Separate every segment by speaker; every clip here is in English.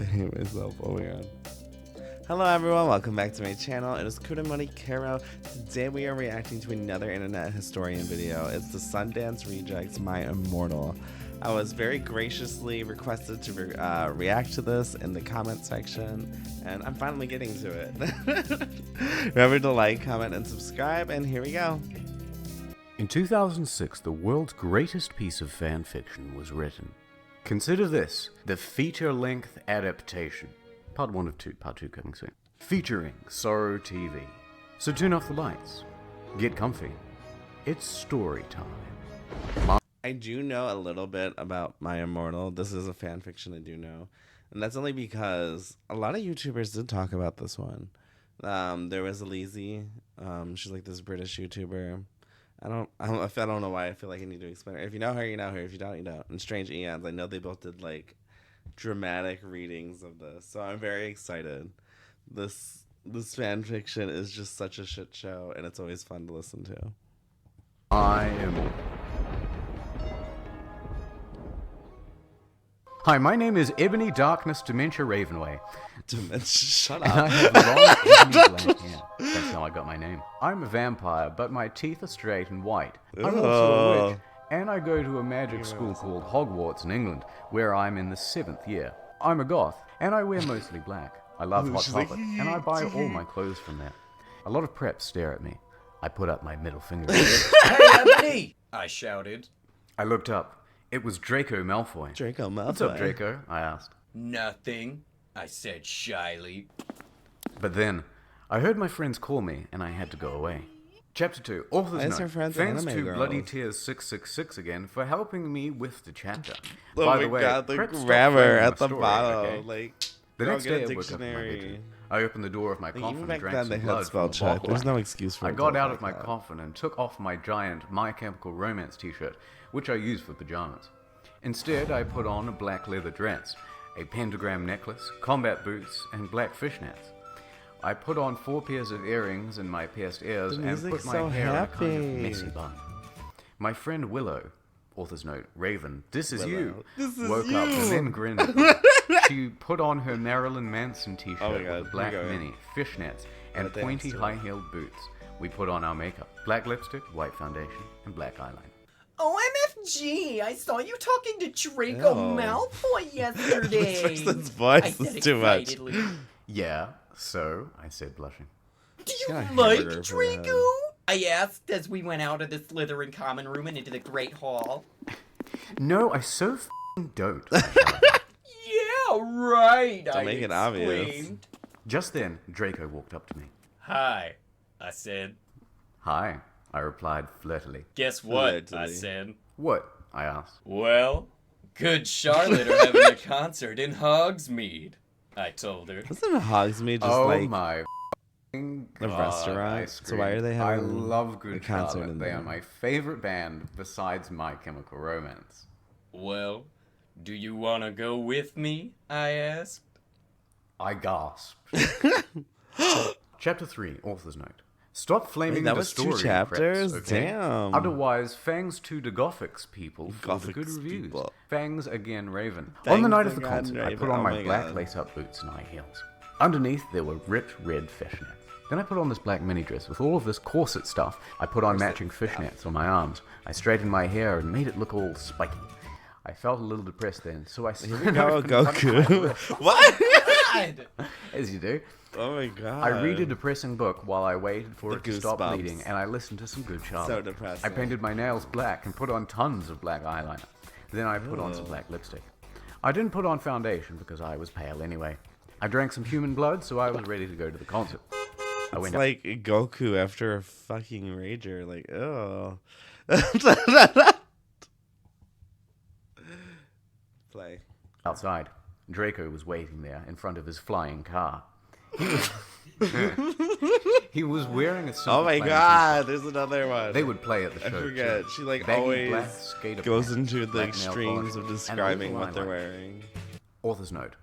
Speaker 1: I hate myself. Oh my god. Hello everyone, welcome back to my channel. It is Kuramori Karo. Today we are reacting to another internet historian video. It's the Sundance Rejects My Immortal. I was very graciously requested to react to this in the comment section, and I'm finally getting to it. Remember to like, comment, and subscribe, and here we go.
Speaker 2: In 2006, the world's greatest piece of fan fiction was written. Consider this, the feature-length adaptation. Part 1 of 2, Part 2 coming soon. Featuring Sorrow TV. So turn off the lights. Get comfy. It's story time.
Speaker 1: I do know a little bit about My Immortal. This is a fan fiction I do know. And that's only because a lot of YouTubers did talk about this one. There was Elise. She's like this British YouTuber. I don't know why I feel like I need to explain her. If you know her, you know her. If you don't, you don't. And Strange Eons, I know they both did like dramatic readings of this, so I'm very excited. This fan fiction is just such a shit show, and it's always fun to listen to.
Speaker 2: My Immortal. Hi, my name is Ebony Darkness Dementia Ravenway.
Speaker 1: Shut
Speaker 2: And
Speaker 1: up.
Speaker 2: I have long ebony black hair. That's how I got my name. I'm a vampire, but my teeth are straight and white. I'm also a witch, and I go to a magic school called Hogwarts in England, where I'm in the 7th year. I'm a goth, and I wear mostly black. I love Hot Topic, and I buy all my clothes from there. A lot of preps stare at me. I put up my middle finger.
Speaker 3: Hey, Ebony! I shouted.
Speaker 2: I looked up. It was Draco Malfoy.
Speaker 1: Draco Malfoy.
Speaker 2: What's up, Draco? I asked.
Speaker 3: Nothing, I said shyly.
Speaker 2: But then, I heard my friends call me, and I had to go away. Chapter 2, author's
Speaker 1: Why is her
Speaker 2: note.
Speaker 1: friends
Speaker 2: Thanks
Speaker 1: anime
Speaker 2: to
Speaker 1: girls?
Speaker 2: Bloody Tears 666 again for helping me with the chapter.
Speaker 1: Oh
Speaker 2: By
Speaker 1: my
Speaker 2: the way,
Speaker 1: god, the
Speaker 2: Pret stopped
Speaker 1: grammar
Speaker 2: framing
Speaker 1: at
Speaker 2: my
Speaker 1: the
Speaker 2: story,
Speaker 1: bottom.
Speaker 2: okay?
Speaker 1: Like,
Speaker 2: The
Speaker 1: girl,
Speaker 2: next
Speaker 1: get a
Speaker 2: day I woke up in my
Speaker 1: dictionary.
Speaker 2: bedroom. I opened the door of my
Speaker 1: Like,
Speaker 2: coffin
Speaker 1: even
Speaker 2: and
Speaker 1: back
Speaker 2: drank
Speaker 1: then
Speaker 2: some
Speaker 1: they had
Speaker 2: blood
Speaker 1: spell
Speaker 2: from a
Speaker 1: check.
Speaker 2: bottle.
Speaker 1: There's no excuse for
Speaker 2: I
Speaker 1: it
Speaker 2: got
Speaker 1: to
Speaker 2: out
Speaker 1: like
Speaker 2: of my
Speaker 1: that.
Speaker 2: coffin and took off my giant My Chemical Romance t-shirt, which I use for pajamas. Instead, I put on a black leather dress, a pentagram necklace, combat boots, and black fishnets. I put on 4 pairs of earrings in my pierced ears
Speaker 1: The
Speaker 2: and put
Speaker 1: music's
Speaker 2: my
Speaker 1: so
Speaker 2: hair in a kind of
Speaker 1: happy.
Speaker 2: messy bun. My friend Willow, author's note, Raven, this is you,
Speaker 1: This is
Speaker 2: woke up
Speaker 1: you.
Speaker 2: and then grinned at me. She put on her Marilyn Manson t-shirt
Speaker 1: Oh my
Speaker 2: with
Speaker 1: God,
Speaker 2: a black
Speaker 1: here we go.
Speaker 2: mini, fishnets, and
Speaker 1: Gotta
Speaker 2: pointy
Speaker 1: dance to it.
Speaker 2: high-heeled boots. We put on our makeup, black lipstick, white foundation, and black eyeliner.
Speaker 3: OMFG, I saw you talking to Draco
Speaker 1: Ew.
Speaker 3: Malfoy yesterday.
Speaker 1: This person's voice
Speaker 3: I
Speaker 1: is
Speaker 3: said
Speaker 1: too much.
Speaker 3: excitedly.
Speaker 2: Yeah, so, I said blushing.
Speaker 3: Do
Speaker 1: got
Speaker 3: you
Speaker 1: a
Speaker 3: like
Speaker 1: hamburger for her head.
Speaker 3: Draco? I asked as we went out of the Slytherin common room and into the Great Hall.
Speaker 2: No, I so f***ing don't.
Speaker 3: Yeah, right, I
Speaker 1: make it obvious.
Speaker 3: exclaimed.
Speaker 2: Just then, Draco walked up to me.
Speaker 3: Hi, I said.
Speaker 2: Hi, I replied flirtily.
Speaker 3: Guess what? I
Speaker 1: Flirtily.
Speaker 3: said.
Speaker 2: What? I asked.
Speaker 3: Well, good Charlotte are having a concert in Hogsmeade, I told her.
Speaker 1: Isn't Hogsmeade just
Speaker 2: Oh
Speaker 1: like
Speaker 2: my f***ing
Speaker 1: a
Speaker 2: God,
Speaker 1: restaurant?
Speaker 2: I
Speaker 1: So why are they
Speaker 2: screamed.
Speaker 1: having
Speaker 2: I love
Speaker 1: a
Speaker 2: Good
Speaker 1: concert
Speaker 2: Charlotte.
Speaker 1: in
Speaker 2: They
Speaker 1: there?
Speaker 2: are my favorite band besides My Chemical Romance.
Speaker 3: Well, do you want to go with me? I asked.
Speaker 2: I gasped. Chapter 3, author's note. Stop flaming
Speaker 1: Wait, that
Speaker 2: the
Speaker 1: was 2
Speaker 2: story,
Speaker 1: chapters?
Speaker 2: preps, okay?
Speaker 1: Damn.
Speaker 2: Otherwise, Fangs to the Gothics people for the good
Speaker 1: Gothics
Speaker 2: reviews.
Speaker 1: people.
Speaker 2: Fangs again Raven.
Speaker 1: Fangs
Speaker 2: On the night of the
Speaker 1: again
Speaker 2: concert, I
Speaker 1: Raven.
Speaker 2: put on
Speaker 1: Oh
Speaker 2: my
Speaker 1: my
Speaker 2: black
Speaker 1: God.
Speaker 2: lace-up boots and high heels. Underneath, there were ripped red fishnets. Then I put on this black mini dress with all of this corset stuff. I put on matching fishnets on my arms. I straightened my hair and made it look all spiky. I felt a little depressed then, so I
Speaker 1: Here we
Speaker 2: slid
Speaker 1: go,
Speaker 2: open one of my
Speaker 1: Goku.
Speaker 2: lips,
Speaker 1: What?
Speaker 3: God!
Speaker 2: as you do.
Speaker 1: Oh my god.
Speaker 2: I read a depressing book while I waited for
Speaker 1: The
Speaker 2: it to stop
Speaker 1: goosebumps.
Speaker 2: bleeding, and I listened to some good Charlotte.
Speaker 1: So depressing.
Speaker 2: I painted my nails black and put on tons of black eyeliner. Then I put on some black lipstick. I didn't put on foundation because I was pale anyway. I drank some human blood, so I was ready to go to the concert. I
Speaker 1: It's
Speaker 2: went
Speaker 1: like Goku after a fucking rager. Like, oh. Play.
Speaker 2: outside. Draco was waiting there in front of his flying car. He was wearing a simple
Speaker 1: Oh my
Speaker 2: plain
Speaker 1: god, there's another one.
Speaker 2: t-shirt. They would play at the
Speaker 1: I
Speaker 2: show.
Speaker 1: forget.
Speaker 2: too.
Speaker 1: She like
Speaker 2: Baggy
Speaker 1: always
Speaker 2: black skater
Speaker 1: goes
Speaker 2: pants,
Speaker 1: into the
Speaker 2: black nail
Speaker 1: extremes
Speaker 2: polish,
Speaker 1: of
Speaker 2: and a
Speaker 1: describing
Speaker 2: little
Speaker 1: what they're
Speaker 2: eyeliner.
Speaker 1: wearing.
Speaker 2: Author's note.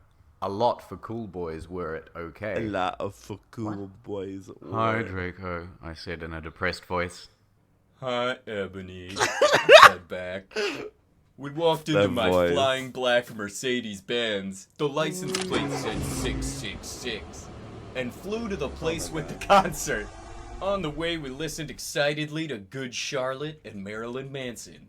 Speaker 2: A lot for cool boys were it
Speaker 1: A
Speaker 2: okay.
Speaker 1: lot of for cool boys.
Speaker 2: Hi,
Speaker 1: were-
Speaker 2: Draco, I said in a depressed voice.
Speaker 3: Hi, Ebony. I said back. We walked into
Speaker 1: That
Speaker 3: my
Speaker 1: voice.
Speaker 3: flying black Mercedes-Benz. The license plate said 666. And flew to the place with the concert. On the way, we listened excitedly to Good Charlotte and Marilyn Manson.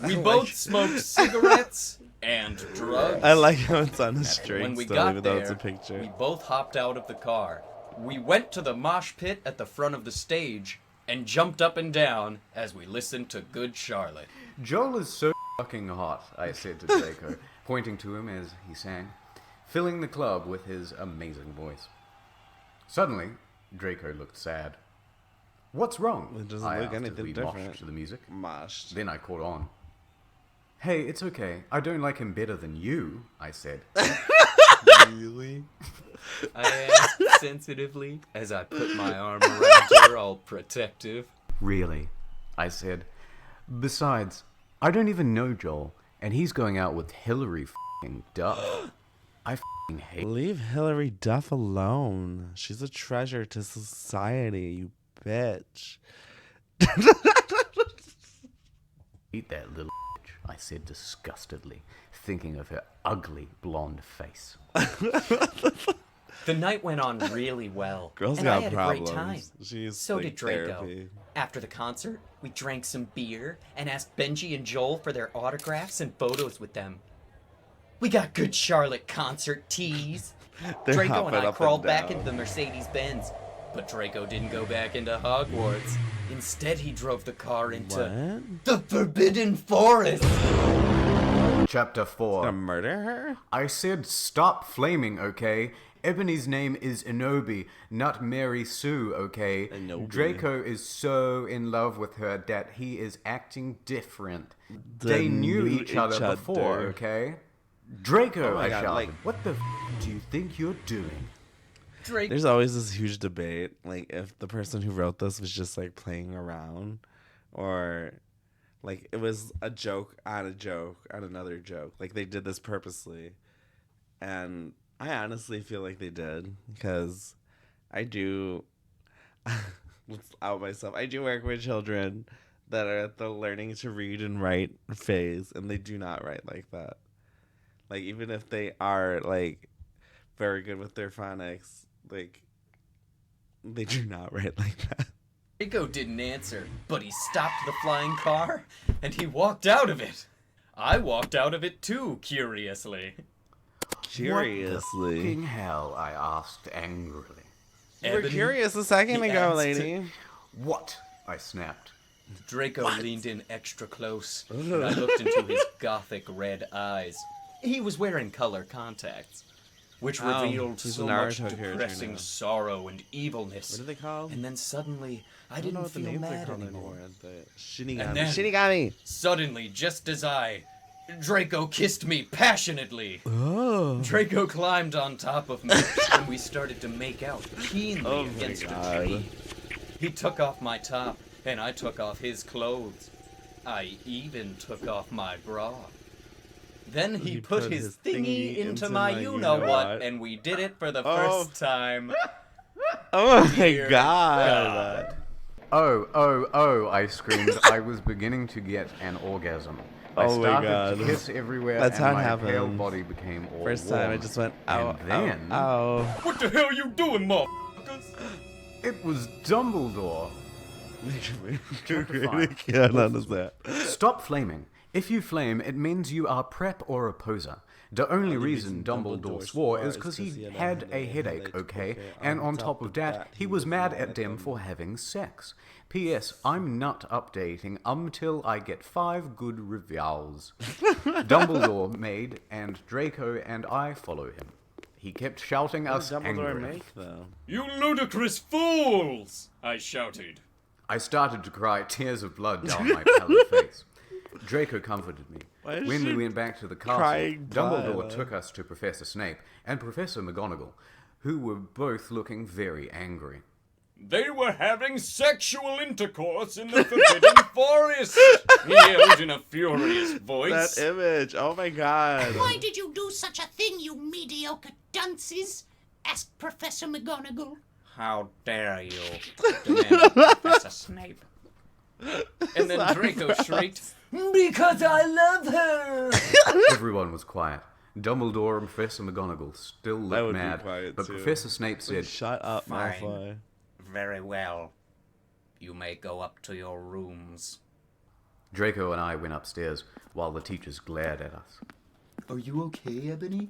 Speaker 3: We both smoked cigarettes and drugs.
Speaker 1: I like how it's on a string
Speaker 3: When we
Speaker 1: still,
Speaker 3: got
Speaker 1: even though
Speaker 3: there,
Speaker 1: it's a picture.
Speaker 3: we both hopped out of the car. We went to the mosh pit at the front of the stage and jumped up and down as we listened to Good Charlotte.
Speaker 2: Joel is so fucking hot, I said to Draco, pointing to him as he sang, filling the club with his amazing voice. Suddenly, Draco looked sad. What's wrong?
Speaker 1: It doesn't
Speaker 2: I
Speaker 1: look
Speaker 2: asked as
Speaker 1: anything
Speaker 2: we
Speaker 1: different.
Speaker 2: moshed to the music.
Speaker 1: Moshed.
Speaker 2: Then I caught on. Hey, it's okay. I don't like him better than you, I said.
Speaker 1: Really?
Speaker 3: I asked sensitively as I put my arm around her, all protective.
Speaker 2: Really? I said. Besides, I don't even know Joel, and he's going out with Hillary f***ing Duff. I f***ing hate
Speaker 1: Leave Hillary Duff alone. She's a treasure to society, you bitch.
Speaker 2: that little bitch, I said disgustedly, thinking of her ugly blonde face.
Speaker 3: The night went on really well,
Speaker 1: Girl's
Speaker 3: and I
Speaker 1: got
Speaker 3: had
Speaker 1: problems.
Speaker 3: a great time.
Speaker 1: She's
Speaker 3: So
Speaker 1: like
Speaker 3: did Draco.
Speaker 1: therapy.
Speaker 3: After the concert, we drank some beer and asked Benji and Joel for their autographs and photos with them. We got Good Charlotte concert tees.
Speaker 1: They're
Speaker 3: Draco
Speaker 1: hopping
Speaker 3: and I
Speaker 1: up
Speaker 3: crawled
Speaker 1: and
Speaker 3: back
Speaker 1: down.
Speaker 3: into the Mercedes-Benz, but Draco didn't go back into Hogwarts. Instead, he drove the car into
Speaker 1: What?
Speaker 3: the Forbidden Forest.
Speaker 2: Chapter 4.
Speaker 1: Gonna murder her?
Speaker 2: I said stop flaming, okay? Ebony's name is Enobi, not Mary Sue, okay?
Speaker 1: Enobi.
Speaker 2: Draco is so in love with her that he is acting different.
Speaker 1: They
Speaker 2: They knew
Speaker 1: knew
Speaker 2: each other
Speaker 1: each
Speaker 2: before,
Speaker 1: other.
Speaker 2: okay? Draco,
Speaker 1: Oh my
Speaker 2: I
Speaker 1: God,
Speaker 2: shouted.
Speaker 1: like-
Speaker 2: What the f*** do you think you're doing?
Speaker 3: Draco.
Speaker 1: There's always this huge debate, like if the person who wrote this was just like playing around, or like it was a joke on another joke. Like they did this purposely, and I honestly feel like they did because I do. Let's out myself. I do work with children that are at the learning to read and write phase, and they do not write like that. Like even if they are like very good with their phonics, like they do not write like that.
Speaker 3: Draco didn't answer, but he stopped the flying car, and he walked out of it. I walked out of it too, curiously.
Speaker 1: Curiously,
Speaker 2: Fucking hell, I asked angrily.
Speaker 1: you were
Speaker 3: Ebony,
Speaker 1: curious a second
Speaker 3: he
Speaker 1: ago,
Speaker 3: asked
Speaker 1: lady.
Speaker 2: What? I snapped.
Speaker 3: Draco leaned in extra close, and I looked into his gothic red eyes. He was wearing color contacts, which
Speaker 1: Oh,
Speaker 3: revealed
Speaker 1: he's
Speaker 3: so
Speaker 1: a
Speaker 3: much
Speaker 1: Naruto character
Speaker 3: depressing
Speaker 1: now.
Speaker 3: sorrow and evilness.
Speaker 1: What are they called?
Speaker 3: And then suddenly, I
Speaker 1: I don't know
Speaker 3: didn't
Speaker 1: what the
Speaker 3: feel
Speaker 1: names are
Speaker 3: mad
Speaker 1: called
Speaker 3: anymore.
Speaker 1: anymore. Shinigami.
Speaker 3: And then-
Speaker 1: Shinigami.
Speaker 3: Suddenly, just as Draco kissed me passionately.
Speaker 1: Oh.
Speaker 3: Draco climbed on top of me, and we started to make out keenly
Speaker 1: Oh my
Speaker 3: against a
Speaker 1: God.
Speaker 3: tree. He took off my top, and I took off his clothes. I even took off my bra. Then he put his thingy into my you-know-what, and we did it for the
Speaker 1: Oh.
Speaker 3: first time.
Speaker 1: Oh my
Speaker 3: Dear
Speaker 1: God.
Speaker 2: Oh, I screamed. I was beginning to get an orgasm. I
Speaker 1: Oh my
Speaker 2: started
Speaker 1: God.
Speaker 2: to kiss everywhere,
Speaker 1: That's
Speaker 2: and
Speaker 1: how it
Speaker 2: my pale
Speaker 1: happens.
Speaker 2: body became all
Speaker 1: First
Speaker 2: warm.
Speaker 1: time I just went, ow,
Speaker 2: And then-
Speaker 1: ow,
Speaker 3: What the hell you doing, motherfuckers?
Speaker 2: It was Dumbledore.
Speaker 1: ow. Can't understand.
Speaker 2: Stop flaming. If you flame, it means you are prep or a poser. The only reason Dumbledore swore is because he had a headache, okay? And on top of that, he was mad at them for having sex. P.S. I'm not updating until I get 5 good reviews. Dumbledore made, and Draco and I follow him. He kept shouting
Speaker 1: What
Speaker 2: us
Speaker 1: did Dumbledore
Speaker 2: angrily.
Speaker 1: make, though?
Speaker 3: You ludicrous fools! I shouted.
Speaker 2: I started to cry tears of blood down my pallid face. Draco comforted me.
Speaker 1: Why is
Speaker 2: When we
Speaker 1: she
Speaker 2: went back to the castle,
Speaker 1: crying
Speaker 2: Dumbledore
Speaker 1: blood?
Speaker 2: took us to Professor Snape and Professor McGonagall, who were both looking very angry.
Speaker 3: They were having sexual intercourse in the Forbidden Forest! He yelled in a furious voice.
Speaker 1: That image. Oh my God.
Speaker 4: Why did you do such a thing, you mediocre dunces? Asked Professor McGonagall.
Speaker 3: How dare you, demanded Professor Snape. And then Draco shrieked, "Because I love her!"
Speaker 2: Everyone was quiet. Dumbledore and Professor McGonagall still
Speaker 1: I
Speaker 2: looked
Speaker 1: would be
Speaker 2: mad,
Speaker 1: quiet,
Speaker 2: but
Speaker 1: too.
Speaker 2: Professor Snape said,
Speaker 1: Shut up,
Speaker 4: Fine.
Speaker 1: Malfoy.
Speaker 4: Very well. You may go up to your rooms.
Speaker 2: Draco and I went upstairs while the teachers glared at us.
Speaker 3: "Are you okay, Ebony?"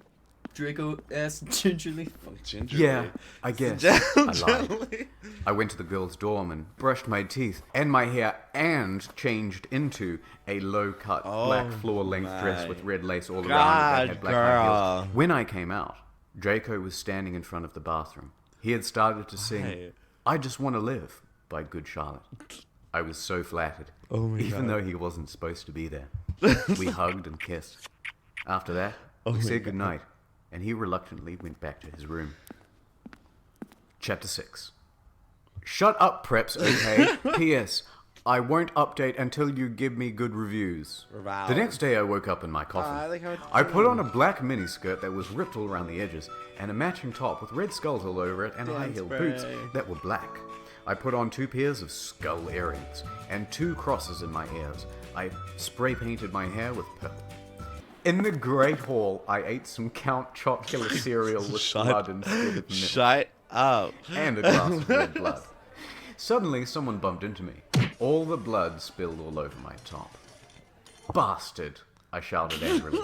Speaker 3: Draco asked gingerly.
Speaker 1: Gingerly.
Speaker 2: Yeah, I guess. I lied.
Speaker 1: Gingerly.
Speaker 2: I went to the girls' dorm and brushed my teeth and my hair and changed into a low-cut black floor-length dress with red lace all around it that had black high
Speaker 1: girl.
Speaker 2: heels. When I came out, Draco was standing in front of the bathroom. He had started to sing "I Just Want to Live" by Good Charlotte. I was so flattered, even though he wasn't supposed to be there. We hugged and kissed. After that, we said goodnight, and he reluctantly went back to his room. Chapter 6. Shut up, preps, okay? P.S. I won't update until you give me good reviews.
Speaker 1: Wow.
Speaker 2: The next day I woke up in my coffin.
Speaker 1: I like how it's
Speaker 2: I put on a black miniskirt that was ripped all around the edges, and a matching top with red skulls all over it, and high-heeled boots that were black. I put on 2 pairs of skull earrings, and 2 crosses in my ears. I spray-painted my hair with purple. In the Great Hall, I ate some Count Chocula cereal with blood instead of milk.
Speaker 1: Shut up.
Speaker 2: And a glass of red blood. Suddenly, someone bumped into me. All the blood spilled all over my top. Bastard! I shouted angrily.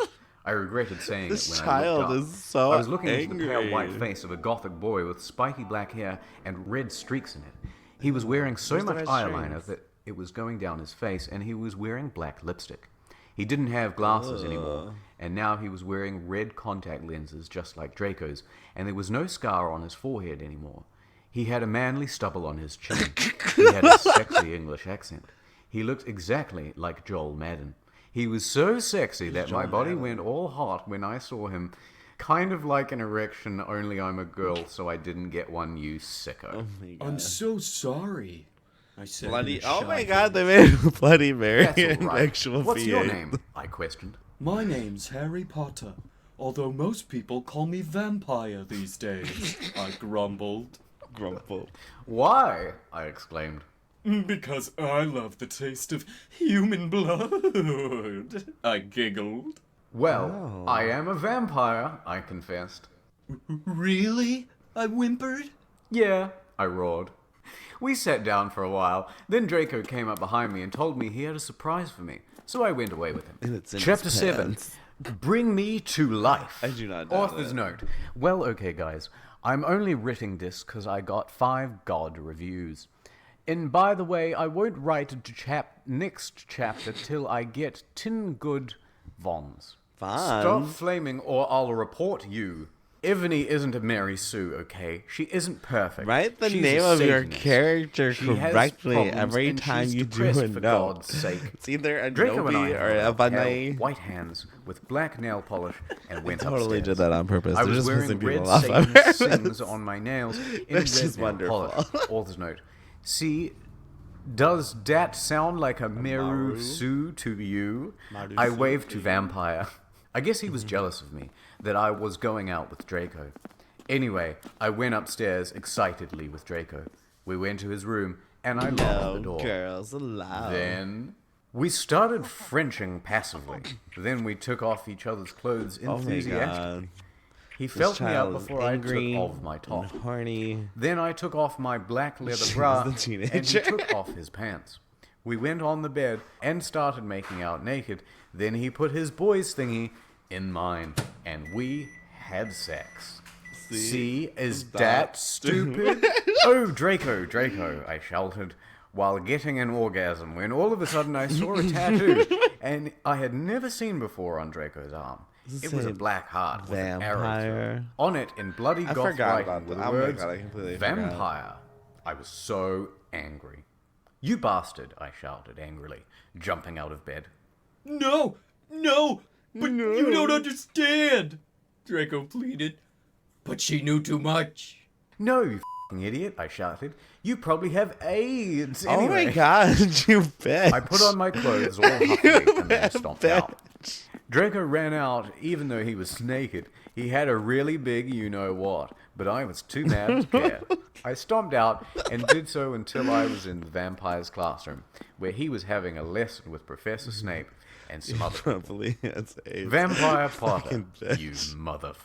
Speaker 2: I regretted saying
Speaker 1: This
Speaker 2: it when I looked
Speaker 1: child
Speaker 2: up.
Speaker 1: is so
Speaker 2: I was looking into the pale
Speaker 1: angry.
Speaker 2: white face of a gothic boy with spiky black hair and red streaks in it. He was wearing so
Speaker 1: Where's the
Speaker 2: much
Speaker 1: red
Speaker 2: eyeliner
Speaker 1: streaks?
Speaker 2: that it was going down his face, and he was wearing black lipstick. He didn't have glasses anymore, and now he was wearing red contact lenses just like Draco's, and there was no scar on his forehead anymore. He had a manly stubble on his chin. He had a sexy English accent. He looked exactly like Joel Madden. He was so sexy that my body went all hot when I saw him. Kind of like an erection, only I'm a girl, so I didn't get one, you sicko.
Speaker 3: "I'm so sorry," I said.
Speaker 1: Bloody!
Speaker 3: in a
Speaker 1: Oh
Speaker 3: shy
Speaker 1: my
Speaker 3: voice.
Speaker 1: God! They made Bloody Mary
Speaker 2: That's
Speaker 1: an
Speaker 2: all right.
Speaker 1: actual
Speaker 2: What's your
Speaker 1: V8.
Speaker 2: name? I questioned.
Speaker 3: "My name's Harry Potter, although most people call me Vampire these days," I grumbled.
Speaker 1: Grumple.
Speaker 2: Why? I exclaimed.
Speaker 3: "Because I love the taste of human blood," I giggled.
Speaker 2: Well, I am a vampire, I confessed.
Speaker 3: "Really?" I whimpered.
Speaker 2: Yeah, I roared. We sat down for a while. Then Draco came up behind me and told me he had a surprise for me. So I went away with him.
Speaker 1: And it's in
Speaker 2: Chapter
Speaker 1: his
Speaker 2: 7.
Speaker 1: pants.
Speaker 2: Bring me to life.
Speaker 1: I do not know
Speaker 2: Author's
Speaker 1: that.
Speaker 2: note. Well, okay, guys. I'm only writing this because I got 5 God reviews. And by the way, I won't write next chapter till I get 10 good Vons.
Speaker 1: Fine.
Speaker 2: Stop flaming or I'll report you. Evany isn't a Mary Sue, okay? She isn't perfect.
Speaker 1: Write the
Speaker 2: She's
Speaker 1: name
Speaker 2: a
Speaker 1: of your
Speaker 2: Satanist.
Speaker 1: character
Speaker 2: She has
Speaker 1: correctly
Speaker 2: problems
Speaker 1: every
Speaker 2: and
Speaker 1: time
Speaker 2: she's
Speaker 1: you do
Speaker 2: depressed,
Speaker 1: a
Speaker 2: for
Speaker 1: note.
Speaker 2: God's sake.
Speaker 1: It's either a
Speaker 2: Draco and I
Speaker 1: Nobi or
Speaker 2: held
Speaker 1: a
Speaker 2: out pale,
Speaker 1: Banai.
Speaker 2: white hands with black nail polish and went
Speaker 1: Totally
Speaker 2: upstairs.
Speaker 1: did that on purpose.
Speaker 2: I
Speaker 1: They're
Speaker 2: was
Speaker 1: just
Speaker 2: wearing
Speaker 1: pissing people
Speaker 2: red
Speaker 1: off.
Speaker 2: Satan sings on my nails in
Speaker 1: Which
Speaker 2: red
Speaker 1: is
Speaker 2: nail
Speaker 1: wonderful.
Speaker 2: polish. Author's note. See, does that sound like a Meru
Speaker 1: Maru?
Speaker 2: Sue to you?
Speaker 1: Maru
Speaker 2: I
Speaker 1: Sue
Speaker 2: waved
Speaker 1: to
Speaker 2: to
Speaker 1: you.
Speaker 2: Vampire. I guess he was jealous of me, that I was going out with Draco. Anyway, I went upstairs excitedly with Draco. We went to his room, and I locked the
Speaker 1: No
Speaker 2: door.
Speaker 1: girls allowed.
Speaker 2: Then we started Frenching passively. Then we took off each other's clothes
Speaker 1: Oh my
Speaker 2: enthusiastically.
Speaker 1: God.
Speaker 2: He
Speaker 1: This
Speaker 2: felt me up
Speaker 1: child is
Speaker 2: before
Speaker 1: angry
Speaker 2: I took off my top.
Speaker 1: and horny.
Speaker 2: Then I took off my black leather
Speaker 1: She
Speaker 2: bra,
Speaker 1: was the
Speaker 2: and he
Speaker 1: teenager.
Speaker 2: took off his pants. We went on the bed and started making out naked. Then he put his boy's thingy in mine, and we had sex. See, is that stupid? Oh, Draco, I shouted while getting an orgasm when all of a sudden I saw a tattoo, and I had never seen before on Draco's arm. It was a black heart with an arrow through it.
Speaker 1: Vampire.
Speaker 2: On it in bloody
Speaker 1: I
Speaker 2: goth
Speaker 1: forgot
Speaker 2: writing
Speaker 1: about
Speaker 2: were
Speaker 1: that.
Speaker 2: the
Speaker 1: Oh my
Speaker 2: words
Speaker 1: God, I completely forgot.
Speaker 2: vampire. I was so angry. You bastard, I shouted angrily, jumping out of bed.
Speaker 3: "No! No! But you don't understand!" Draco pleaded. "But she knew too much."
Speaker 2: No, you f***ing idiot, I shouted. You probably have AIDS.
Speaker 1: Oh
Speaker 2: Anyway,
Speaker 1: my God, you bitch.
Speaker 2: I put on my clothes all huffily and then stomped out. Draco ran out even though he was naked. He had a really big you-know-what, but I was too mad to care. I stomped out and did so until I was in the vampire's classroom, where he was having a lesson with Professor Snape and some other people.
Speaker 1: Probably it's AIDS.
Speaker 2: Vampire Potter,
Speaker 1: Fucking
Speaker 2: you
Speaker 1: bitch.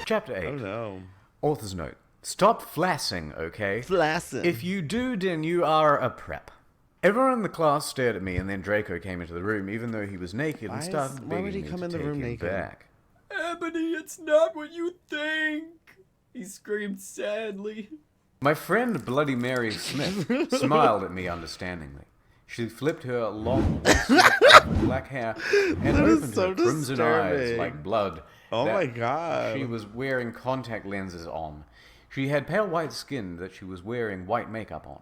Speaker 2: Chapter 8.
Speaker 1: Oh no.
Speaker 2: Author's note. Stop flassing, okay?
Speaker 1: Flaccid.
Speaker 2: If you do, then you are a prep. Everyone in the class stared at me, and then Draco came into the room, even though he was naked, and started
Speaker 1: why would
Speaker 2: begging
Speaker 1: he
Speaker 2: me
Speaker 1: come
Speaker 2: to
Speaker 1: in the
Speaker 2: take
Speaker 1: room
Speaker 2: him
Speaker 1: naked?
Speaker 2: back.
Speaker 3: Ebony, it's not what you think. He screamed sadly.
Speaker 2: My friend Bloody Mary Smith smiled at me understandingly. She flipped her long, black hair and
Speaker 1: That is
Speaker 2: opened
Speaker 1: so
Speaker 2: her crimson eyes
Speaker 1: disturbing.
Speaker 2: like blood.
Speaker 1: Oh
Speaker 2: that
Speaker 1: my god.
Speaker 2: She was wearing contact lenses on. She had pale white skin that she was wearing white makeup on.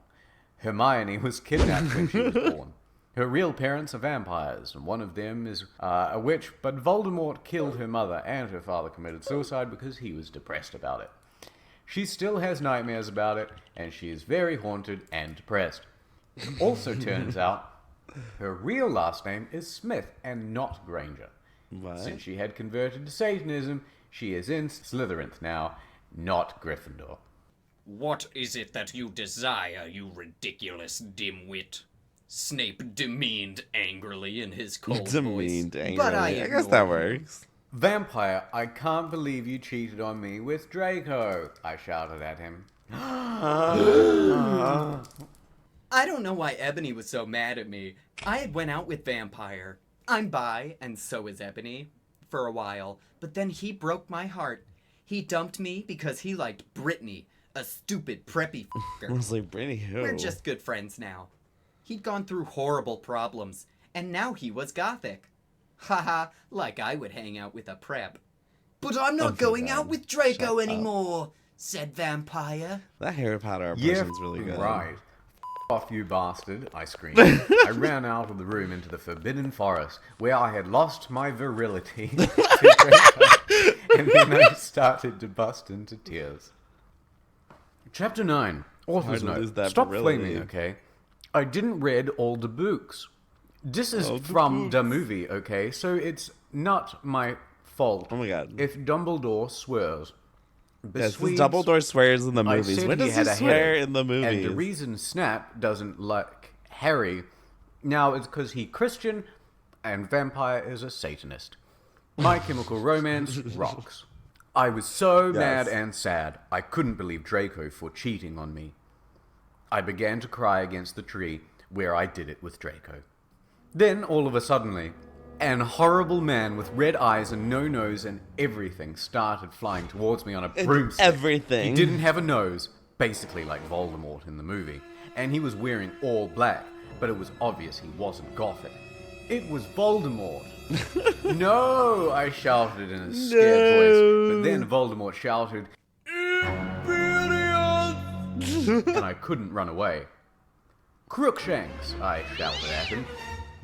Speaker 2: Hermione was kidnapped when she was born. Her real parents are vampires, and one of them is a witch, but Voldemort killed her mother, and her father committed suicide because he was depressed about it. She still has nightmares about it, and she is very haunted and depressed. Also turns out, her real last name is Smith and not Granger.
Speaker 1: What?
Speaker 2: Since she had converted to Satanism, she is in Slytherin now, not Gryffindor.
Speaker 3: What is it that you desire, you ridiculous dimwit? Snape demeaned angrily in his cold
Speaker 1: Demeaned
Speaker 3: voice.
Speaker 1: angrily.
Speaker 3: But I
Speaker 1: I guess that
Speaker 3: ignored him.
Speaker 1: works.
Speaker 2: Vampire, I can't believe you cheated on me with Draco, I shouted at him.
Speaker 3: I don't know why Ebony was so mad at me. I had went out with Vampire. I'm bi, and so is Ebony, for a while. But then he broke my heart. He dumped me because he liked Brittany, a stupid preppy
Speaker 1: I
Speaker 3: f***er.
Speaker 1: was like, Brittany, who?
Speaker 3: We're just good friends now. He'd gone through horrible problems, and now he was gothic. Haha, like I would hang out with a prep. But I'm not going out with Draco
Speaker 1: Shut up.
Speaker 3: anymore, said Vampire.
Speaker 1: That Harry Potter
Speaker 2: Yeah,
Speaker 1: impression's really good.
Speaker 2: right. Off, you bastard, I screamed. I ran out of the room into the forbidden forest, where I had lost my virility to Draco, and then I started to bust into tears. Chapter 9. Author's
Speaker 1: Hard to lose
Speaker 2: note.
Speaker 1: that
Speaker 2: Stop
Speaker 1: virility.
Speaker 2: flaming, okay? I didn't read all the books. This is
Speaker 1: All the
Speaker 2: from
Speaker 1: books.
Speaker 2: the movie, okay? So it's not my fault
Speaker 1: Oh my god.
Speaker 2: if Dumbledore swears.
Speaker 1: Yes,
Speaker 2: Between-
Speaker 1: Dumbledore swears in the
Speaker 2: I
Speaker 1: movies.
Speaker 2: said
Speaker 1: When
Speaker 2: he
Speaker 1: does he
Speaker 2: had a
Speaker 1: swear
Speaker 2: headache,
Speaker 1: in the movies?
Speaker 2: And the reason Snap doesn't like Harry now is because he's Christian and Vampire is a Satanist. My Chemical Romance rocks. I was so mad and sad, I couldn't believe Draco for cheating on me. I began to cry against the tree where I did it with Draco. Then, all of a suddenly, an horrible man with red eyes and no nose and everything started flying towards me on a broomstick.
Speaker 1: everything.
Speaker 2: He didn't have a nose, basically like Voldemort in the movie, and he was wearing all black, but it was obvious he wasn't gothic. It was Voldemort. No, I shouted in a scared voice, but then Voldemort shouted, Imperial! And I couldn't run away. Crookshanks, I shouted at him.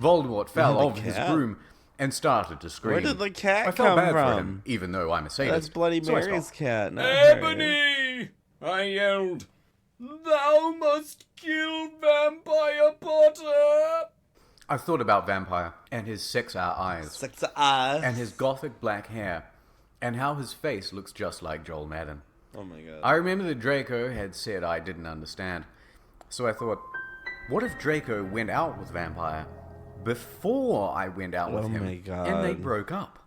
Speaker 2: Voldemort fell
Speaker 1: The
Speaker 2: off his
Speaker 1: cat?
Speaker 2: broom and started to scream.
Speaker 1: Where did the cat
Speaker 2: I felt
Speaker 1: come
Speaker 2: bad for
Speaker 1: from?
Speaker 2: him, even though I'm a sadist.
Speaker 1: That's Bloody
Speaker 2: so I
Speaker 1: Mary's
Speaker 2: stopped.
Speaker 1: cat. Not Harry.
Speaker 3: Ebony! I yelled. Thou must kill Vampire Potter!
Speaker 2: I thought about Vampire and his 6-hour eyes
Speaker 1: Sex eyes.
Speaker 2: and his gothic black hair and how his face looks just like Joel Madden.
Speaker 1: Oh my god.
Speaker 2: I remember that Draco had said I didn't understand. So I thought, what if Draco went out with Vampire before I went out with
Speaker 1: Oh
Speaker 2: him
Speaker 1: my God.
Speaker 2: and they broke up?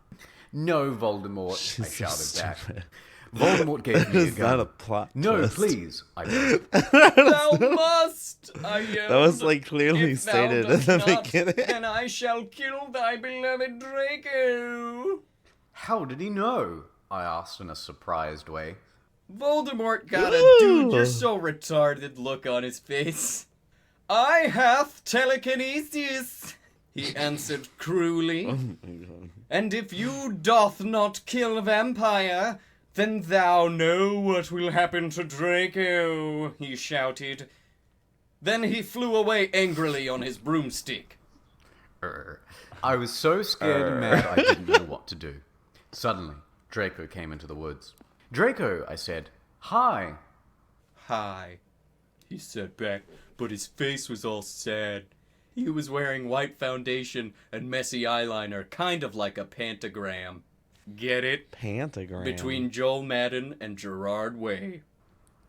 Speaker 2: No, Voldemort,
Speaker 1: She's
Speaker 2: I
Speaker 1: so
Speaker 2: shouted back.
Speaker 1: stupid.
Speaker 2: Voldemort gave me a
Speaker 1: It's not
Speaker 2: gun.
Speaker 1: a plot
Speaker 2: No,
Speaker 1: twist.
Speaker 2: please, I begged.
Speaker 3: Thou must! I yelled.
Speaker 1: That was, like, clearly
Speaker 3: If thou
Speaker 1: stated in
Speaker 3: dost
Speaker 1: the
Speaker 3: not,
Speaker 1: beginning.
Speaker 3: then I shall kill thy beloved Draco!
Speaker 2: How did he know? I asked in a surprised way.
Speaker 3: Voldemort got a
Speaker 1: Ooh.
Speaker 3: dude, you're so retarded look on his face. I hath telekinesis, he answered cruelly.
Speaker 1: Oh my god.
Speaker 3: And if you doth not kill Vampire, then thou know what will happen to Draco, he shouted. Then he flew away angrily on his broomstick.
Speaker 2: I was so scared and mad I didn't know what to do. Suddenly, Draco came into the woods. Draco, I said, hi.
Speaker 3: Hi, he said back, but his face was all sad. He was wearing white foundation and messy eyeliner, kind of like a pentagram. Get it?
Speaker 1: Pentagram.
Speaker 3: Between Joel Madden and Gerard Way.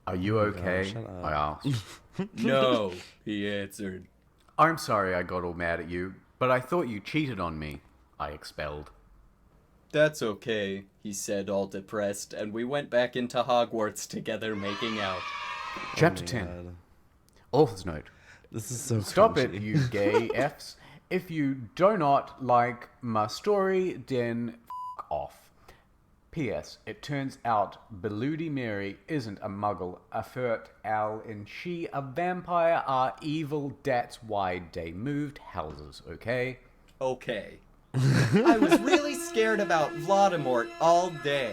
Speaker 2: Are you okay?
Speaker 1: shut up.
Speaker 2: I asked.
Speaker 3: No, he answered.
Speaker 2: I'm sorry I got all mad at you, but I thought you cheated on me. I expelled.
Speaker 3: That's okay, he said, all depressed, and we went back into Hogwarts together making out.
Speaker 2: Chapter
Speaker 1: my
Speaker 2: 10.
Speaker 1: God.
Speaker 2: Author's note.
Speaker 1: This is so
Speaker 2: Stop
Speaker 1: cringy.
Speaker 2: it, you gay Fs. If you do not like my story, then f*** off. P.S. It turns out Bloody Mary isn't a muggle, a flirt owl, and she a vampire are evil, that's why they moved houses, okay?
Speaker 3: Okay. I was really scared about Voldemort all day.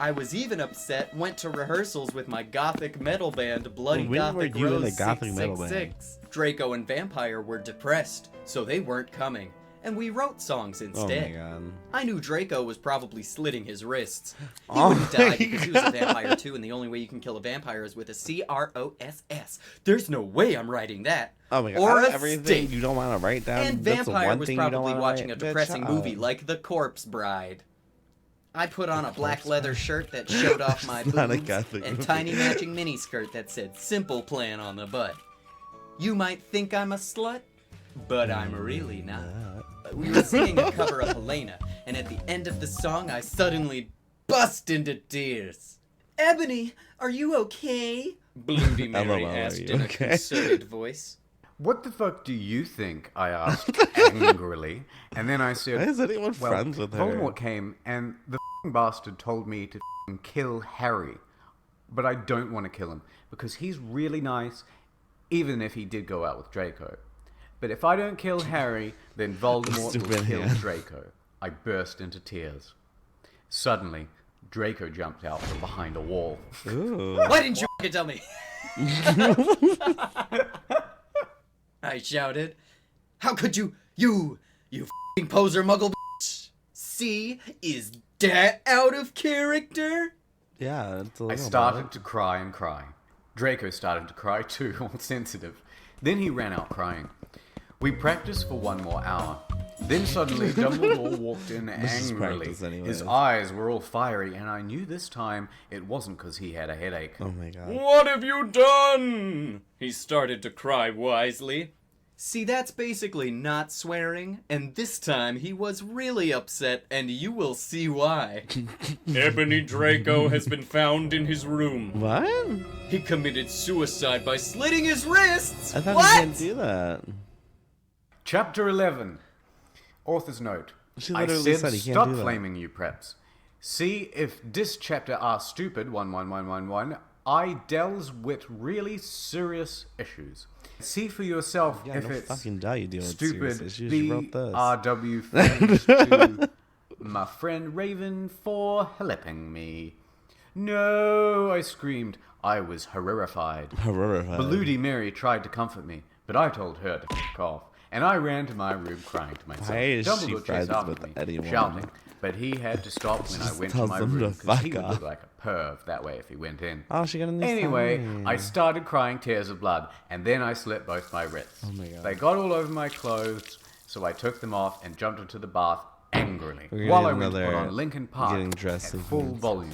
Speaker 3: I was even upset, went to rehearsals with my gothic metal band, Bloody
Speaker 1: When were
Speaker 3: Gothic
Speaker 1: you in
Speaker 3: Rose
Speaker 1: a gothic metal band?
Speaker 3: 666. Draco and Vampire were depressed, so they weren't coming, and we wrote songs
Speaker 1: Oh
Speaker 3: instead.
Speaker 1: my god.
Speaker 3: I knew Draco was probably slitting his wrists. He
Speaker 1: Oh
Speaker 3: wouldn't
Speaker 1: my
Speaker 3: die because he was a vampire too, and the only way you can kill a vampire is with a C-R-O-S-S. There's no way I'm writing that.
Speaker 1: Oh my god.
Speaker 3: Or
Speaker 1: Out of
Speaker 3: a
Speaker 1: everything
Speaker 3: steak.
Speaker 1: you don't want to write down.
Speaker 3: And
Speaker 1: that's the
Speaker 3: Vampire
Speaker 1: one
Speaker 3: was
Speaker 1: thing you don't
Speaker 3: probably
Speaker 1: wanna
Speaker 3: watching a
Speaker 1: write. Bitch,
Speaker 3: depressing
Speaker 1: shut
Speaker 3: movie
Speaker 1: up.
Speaker 3: like The Corpse Bride. I put on a black leather shirt that showed off my
Speaker 1: It's not a
Speaker 3: boobs
Speaker 1: Gothic
Speaker 3: and
Speaker 1: movie.
Speaker 3: tiny matching miniskirt that said Simple Plan on the butt. You might think I'm a slut, but I'm really not. We were singing a cover of Helena, and at the end of the song, I suddenly bust into tears. Ebony, are you okay? Bloody Mary
Speaker 1: LOL, are
Speaker 3: asked
Speaker 1: you
Speaker 3: in a
Speaker 1: okay?
Speaker 3: concerted voice.
Speaker 2: What the fuck do you think? I asked angrily. And then I said,
Speaker 1: Why is anyone
Speaker 2: well,
Speaker 1: friends with her?
Speaker 2: Voldemort came and the f***ing bastard told me to f***ing kill Harry. But I don't want to kill him because he's really nice, even if he did go out with Draco. But if I don't kill Harry, then Voldemort will
Speaker 1: Stupid
Speaker 2: kill
Speaker 1: hand.
Speaker 2: Draco. I burst into tears. Suddenly, Draco jumped out from behind a wall.
Speaker 1: Ooh.
Speaker 3: Why didn't you f***ing tell me? I shouted. How could you f***ing poser muggle bitch? See, is that out of character?
Speaker 1: Yeah, it's a
Speaker 2: I
Speaker 1: little
Speaker 2: started to cry and cry. Draco started to cry too, all sensitive. Then he ran out crying. We practiced for 1 more hour. Then suddenly Dumbledore walked in
Speaker 1: This is
Speaker 2: angrily.
Speaker 1: practice anyways.
Speaker 2: His eyes were all fiery, and I knew this time it wasn't because he had a headache.
Speaker 1: Oh my god.
Speaker 3: What have you done? He started to cry wisely. See, that's basically not swearing, and this time he was really upset, and you will see why. Ebony Draco has been found in his room.
Speaker 1: What?
Speaker 3: He committed suicide by slitting his wrists.
Speaker 1: I thought
Speaker 3: what?
Speaker 1: he didn't do that.
Speaker 2: Chapter 11. Author's note.
Speaker 1: She
Speaker 2: I
Speaker 1: literally
Speaker 2: said
Speaker 1: said he can't
Speaker 2: stop
Speaker 1: do that.
Speaker 2: flaming you preps. See if this chapter are stupid 11111. I deals with really serious issues. See for yourself
Speaker 1: Yeah,
Speaker 2: if
Speaker 1: no
Speaker 2: it's
Speaker 1: fucking doubt you deal with serious
Speaker 2: stupid.
Speaker 1: issues. You wrote this.
Speaker 2: BRW thanks to my friend Raven for helping me. No, I screamed. I was horrified.
Speaker 1: Horrified.
Speaker 2: Bloody Mary tried to comfort me, but I told her to f*** off, and I ran to my room crying to myself.
Speaker 1: Why is she
Speaker 2: Dumbledore
Speaker 1: friends
Speaker 2: chased after
Speaker 1: with
Speaker 2: me,
Speaker 1: anyone?
Speaker 2: shouting, but he had to stop when I
Speaker 1: Just
Speaker 2: went to
Speaker 1: tells
Speaker 2: my
Speaker 1: them to
Speaker 2: room because he
Speaker 1: fuck
Speaker 2: would look
Speaker 1: off.
Speaker 2: like a perv that way if he went in.
Speaker 1: Oh, she got a new
Speaker 2: Anyway,
Speaker 1: sign.
Speaker 2: I started crying tears of blood, and then I slit both my wrists.
Speaker 1: Oh my God.
Speaker 2: They got all over my clothes, so I took them off and jumped into the bath angrily,
Speaker 1: We're gonna
Speaker 2: while
Speaker 1: need
Speaker 2: I went to put
Speaker 1: another
Speaker 2: on Linkin Park
Speaker 1: getting dressed
Speaker 2: at full
Speaker 1: sequence.
Speaker 2: volume.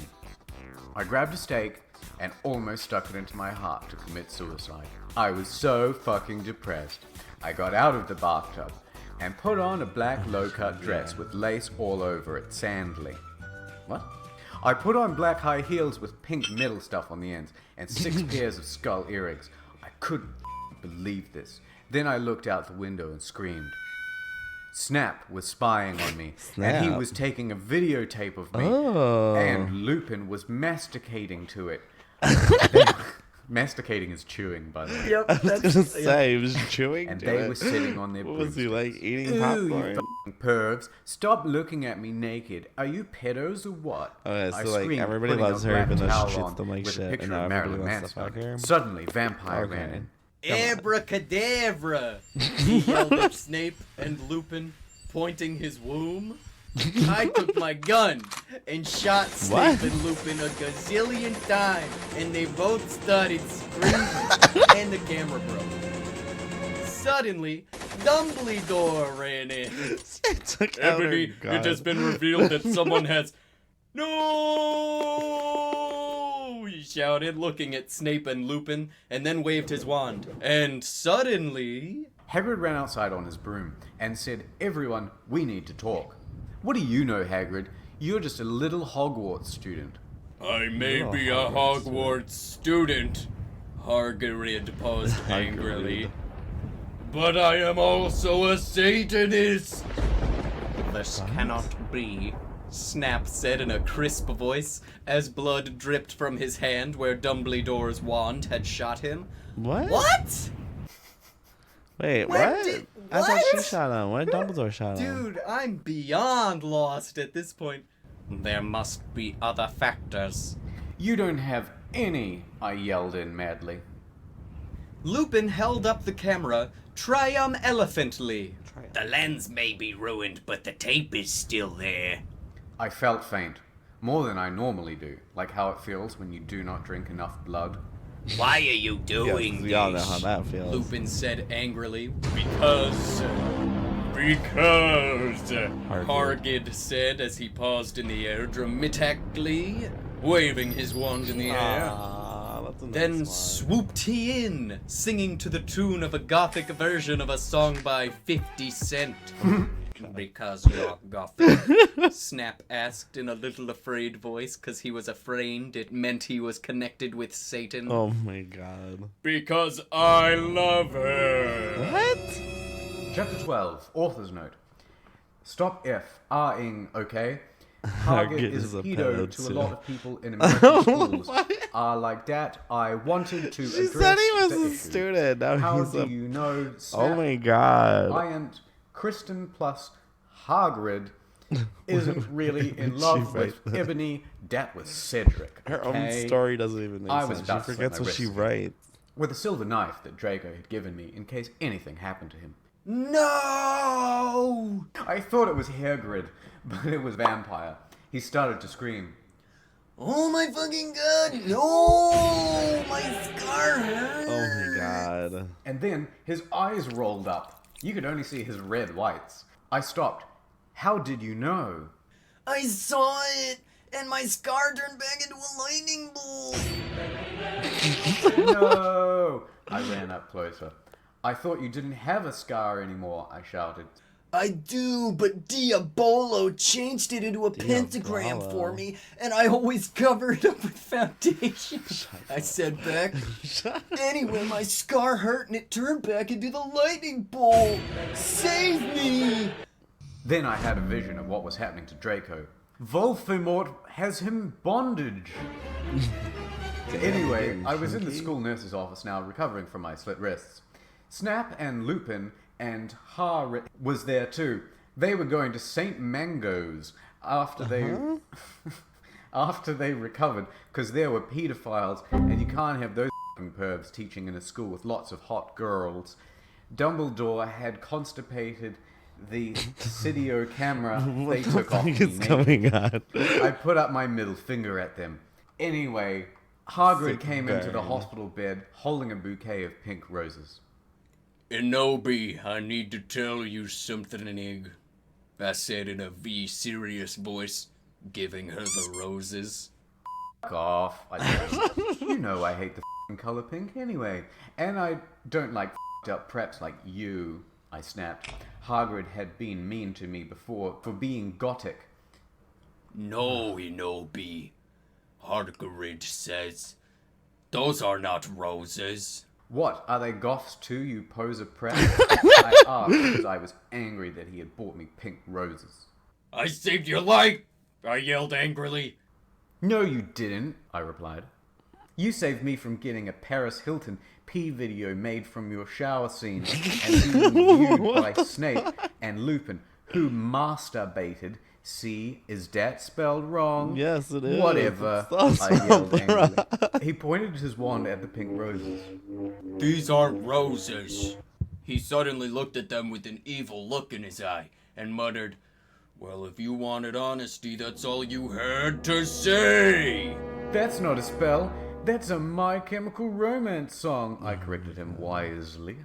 Speaker 2: I grabbed a steak and almost stuck it into my heart to commit suicide. I was so fucking depressed. I got out of the bathtub and put on a black low-cut dress with lace all over it, sandly. What? I put on black high heels with pink metal stuff on the ends and 6 pairs of skull earrings. I couldn't believe this. Then I looked out the window and screamed. Snap was spying on me, and he
Speaker 1: Snap.
Speaker 2: was taking a videotape of me,
Speaker 1: Oh.
Speaker 2: and Lupin was masticating to it. Masticating is chewing, by the way.
Speaker 3: Yep,
Speaker 1: I was gonna say he was chewing.
Speaker 2: And
Speaker 1: to
Speaker 2: they
Speaker 1: it.
Speaker 2: were sitting on their
Speaker 1: What was he like
Speaker 2: broomsticks.
Speaker 1: eating
Speaker 2: Ooh,
Speaker 1: popcorn?
Speaker 2: you f***ing pervs. Stop looking at me naked. Are you pedos or what?
Speaker 1: Okay,
Speaker 2: I
Speaker 1: so, like,
Speaker 2: screamed,
Speaker 1: everybody
Speaker 2: putting
Speaker 1: loves
Speaker 2: a
Speaker 1: her
Speaker 2: black
Speaker 1: even though she
Speaker 2: towel
Speaker 1: treats
Speaker 2: on
Speaker 1: them like
Speaker 2: with
Speaker 1: shit,
Speaker 2: a
Speaker 1: and
Speaker 2: picture
Speaker 1: now
Speaker 2: of
Speaker 1: everybody
Speaker 2: Marilyn
Speaker 1: wants to
Speaker 2: Manson
Speaker 1: fuck
Speaker 2: on it.
Speaker 1: her.
Speaker 2: Suddenly, Vampire
Speaker 1: Okay.
Speaker 2: ran in.
Speaker 3: Abracadabra! He yelled at Snape and Lupin, pointing his womb. I took my gun and shot Snape
Speaker 1: What?
Speaker 3: and Lupin a gazillion times, and they both started screaming, and the camera broke. Suddenly, Dumbledore ran in.
Speaker 1: It took out her
Speaker 3: Ebony,
Speaker 1: gun.
Speaker 3: it has been revealed that someone has... No! He shouted, looking at Snape and Lupin, and then waved his wand. And suddenly...
Speaker 2: Hagrid ran outside on his broom and said, "Everyone, we need to talk." "What do you know, Hagrid? You're just a little Hogwarts student."
Speaker 3: I may be a Hogwarts student, Hagrid paused angrily, but I am also a Satanist. This cannot be, Snap said in a crisp voice, as blood dripped from his hand where Dumbledore's wand had shot him.
Speaker 1: What?
Speaker 3: What?
Speaker 1: Wait,
Speaker 3: Where
Speaker 1: what?
Speaker 3: did-
Speaker 1: I thought she
Speaker 3: what?
Speaker 1: shot him. What did Dumbledore shot him?
Speaker 3: Dude, I'm beyond lost at this point. There must be other factors.
Speaker 2: "You don't have any," I yelled in madly.
Speaker 3: Lupin held up the camera triumphantly. The lens may be ruined, but the tape is still there.
Speaker 2: I felt faint, more than I normally do, like how it feels when you do not drink enough blood.
Speaker 3: Why are you
Speaker 1: Yes,
Speaker 3: doing
Speaker 1: we all know how that feels.
Speaker 3: Lupin said angrily. Because, Hargid said as he paused in the air dramatically, waving his wand in the air.
Speaker 1: That's a nice
Speaker 3: Then
Speaker 1: one.
Speaker 3: swooped he in, singing to the tune of a gothic version of a song by 50 Cent. Because you're gothic, Snap asked in a little afraid voice, because he was afraid it meant he was connected with Satan.
Speaker 1: Oh my god.
Speaker 3: Because I love her.
Speaker 1: What?
Speaker 2: Chapter 12, Author's Note. Stop F-R-ing, okay? Target
Speaker 1: Target
Speaker 2: is
Speaker 1: is a
Speaker 2: pedo
Speaker 1: pedo
Speaker 2: to a
Speaker 1: too.
Speaker 2: lot of people in American schools. Like that, I wanted to
Speaker 1: She
Speaker 2: address
Speaker 1: said he was
Speaker 2: the
Speaker 1: a
Speaker 2: issue.
Speaker 1: student. Now
Speaker 2: How
Speaker 1: he's
Speaker 2: do
Speaker 1: a...
Speaker 2: you know Snap?
Speaker 1: Oh my god.
Speaker 2: Giant Kristen plus Hagrid isn't really in
Speaker 1: Did
Speaker 2: love
Speaker 1: she
Speaker 2: with
Speaker 1: write that?
Speaker 2: Ebony. That was Cedric.
Speaker 1: Her
Speaker 2: okay?
Speaker 1: own story doesn't even make
Speaker 2: I was
Speaker 1: sense. She
Speaker 2: about to slit
Speaker 1: forgets
Speaker 2: my
Speaker 1: what she
Speaker 2: wrists.
Speaker 1: writes.
Speaker 2: With a silver knife that Draco had given me in case anything happened to him.
Speaker 3: No!
Speaker 2: I thought it was Hagrid, but it was Vampire. He started to scream.
Speaker 3: Oh my fucking god! No! My scar hurts!
Speaker 1: Oh my god.
Speaker 2: And then his eyes rolled up. You could only see his red whites. I stopped. How did you know?
Speaker 3: I saw it, and my scar turned back into a lightning bolt.
Speaker 2: No! I ran up closer. I thought you didn't have a scar anymore, I shouted.
Speaker 3: I do, but Diabolo changed it into a pentagram for me, and I always cover it up with foundation. I said back. Anyway, my scar hurt and it turned back into the lightning bolt. Save me!
Speaker 2: Then I had a vision of what was happening to Draco. Voldemort has him bondage. Anyway, I was in the school nurse's office now, recovering from my slit wrists. Snap and Lupin and Harrit was there too. They were going to St. Mango's after they recovered, because there were pedophiles, and you can't have those pervs teaching in a school with lots of hot girls. Dumbledore had constipated the Sidio camera they took off me.
Speaker 1: It's coming on.
Speaker 2: I put up my middle finger at them. Anyway, Hagrid
Speaker 1: Sick
Speaker 2: came into the
Speaker 1: burn.
Speaker 2: hospital bed holding a bouquet of pink roses.
Speaker 3: Enobi, I need to tell you something, Egg. I said in a serious voice, giving her the roses.
Speaker 2: Fuck off. I don't. You know I hate the f***ing color pink anyway. And I don't like f***ed up preps like you, I snapped. Hagrid had been mean to me before for being gothic.
Speaker 3: No, Enobi. Hagrid says, those are not roses.
Speaker 2: What, are they goths too, you poser prep? I asked because I was angry that he had bought me pink roses.
Speaker 3: I saved your life! I yelled angrily.
Speaker 2: No, you didn't, I replied. You saved me from getting a Paris Hilton pee video made from your shower scene and being viewed by Snape and Lupin, who masturbated. See, is that spelled wrong?
Speaker 1: Yes, it is.
Speaker 2: Whatever,
Speaker 1: It's
Speaker 2: I yelled
Speaker 1: also
Speaker 2: angrily. He pointed his wand at the pink roses.
Speaker 3: These aren't roses. He suddenly looked at them with an evil look in his eye and muttered, well, if you wanted honesty, that's all you had to say.
Speaker 2: That's not a spell. That's a My Chemical Romance song, I corrected him wisely.